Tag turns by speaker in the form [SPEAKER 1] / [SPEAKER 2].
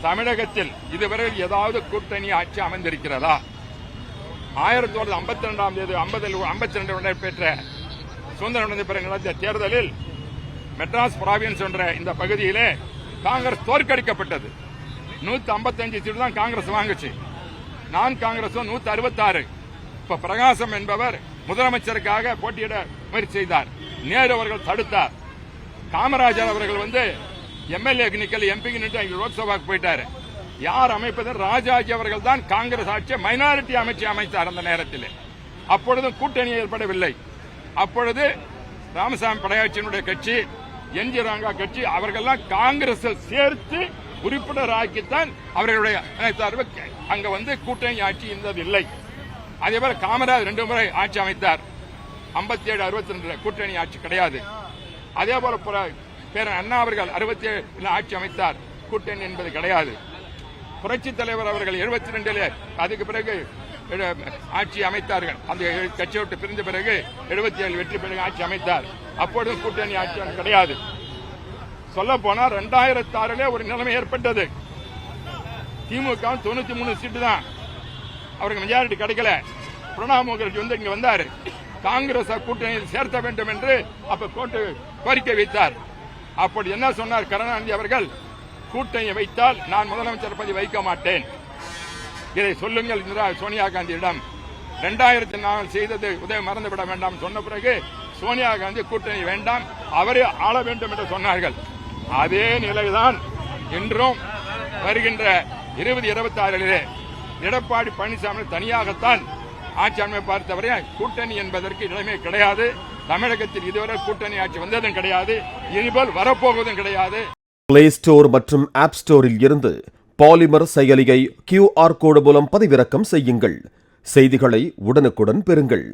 [SPEAKER 1] தமிழகத்தில் இதுவரை ஏதாவது கூட்டணி ஆட்சி அமைந்திருக்கிறதா? 1952 நடைபெற்ற சுதந்திர பிறகு நடந்த தேர்தலில் மெட்ராஸ் பிராவின்ஸ் என்ற இந்த பகுதியிலே காங்கிரஸ் தோற்கடிக்கப்பட்டது. 155 சீட்டு தான் காங்கிரஸ் வாங்குச்சு. நான் காங்கிரஸும் 166. இப்ப பிரகாசம் என்பவர் முதலமைச்சருக்காக போட்டியிட முயற்சி செய்தார். நேரு அவர்கள் தடுத்தார். காமராஜர் அவர்கள் எம்எல்ஏ நிக்கல் எம்பிக்கு நின்று லோக்சபாக்கு போயிட்டாரு. யார் அமைப்பது? ராஜாஜி அவர்கள் தான் காங்கிரஸ் ஆட்சியை மைனாரிட்டி அமைச்சு அமைத்தார். அந்த நேரத்தில் அப்பொழுதும் கூட்டணி ஏற்படவில்லை. அப்பொழுது ராமசாமி படையாட்சியினுடைய கட்சி, என்ஜி ரங்கா கட்சி அவர்கள்லாம் காங்கிரஸில் சேர்த்து உறுப்பினர் ஆக்கித்தான் அவர்களுடைய அங்க கூட்டணி ஆட்சி இருந்ததில்லை. அதேபோல காமராஜ் 2 முறை ஆட்சி அமைத்தார். 57, 62 கூட்டணி ஆட்சி கிடையாது. அதேபோல பேரன் அண்ணா அவர்கள் 67 ஆட்சி அமைத்தார். கூட்டணி என்பது கிடையாது. புரட்சி தலைவர் அவர்கள் 72 அதுக்கு பிறகு ஆட்சி அமைத்தார்கள். அந்த கட்சியை விட்டு பிரிந்த பிறகு 77 வெற்றி பிறகு ஆட்சி அமைத்தார். அப்பொழுது கூட்டணி ஆட்சி கிடையாது. சொல்ல போனா 2006 ஒரு நிலைமை ஏற்பட்டது. திமுக 93 சீட்டு தான், அவருக்கு மெஜாரிட்டி கிடைக்கல. பிரணாப் முகர்ஜி இங்க வந்தாரு. காங்கிரஸ் கூட்டணியில் சேர்த்த வேண்டும் என்று அப்ப கோரிக்கை வைத்தார். அப்படி என்ன சொன்னார் கருணாநிதி அவர்கள்? கூட்டணி வைத்தால் நான் முதலமைச்சர் பதவி வைக்க மாட்டேன், இதை சொல்லுங்கள் சோனியா காந்தியிடம். 2004 செய்தது உதவி மறந்துவிட வேண்டாம் சொன்ன பிறகு சோனியா காந்தி கூட்டணி வேண்டாம், அவரே ஆள வேண்டும் என்று சொன்னார்கள். அதே நிலைதான் இன்றும் வருகின்ற 2026 எடப்பாடி பழனிசாமி தனியாகத்தான் ஆட்சி அமைப்பார் தவிர கூட்டணி என்பதற்கு இடமே கிடையாது. தமிழகத்தில் இதுவரை கூட்டணி ஆட்சி வந்ததும் கிடையாது, இனிபோல் வரப்போவதும் கிடையாது.
[SPEAKER 2] பிளே ஸ்டோர் மற்றும் ஆப் ஸ்டோரில் இருந்து பாலிமர் செயலியை QR கோடு மூலம் பதிவிறக்கம் செய்யுங்கள். செய்திகளை உடனுக்குடன் பெறுங்கள்.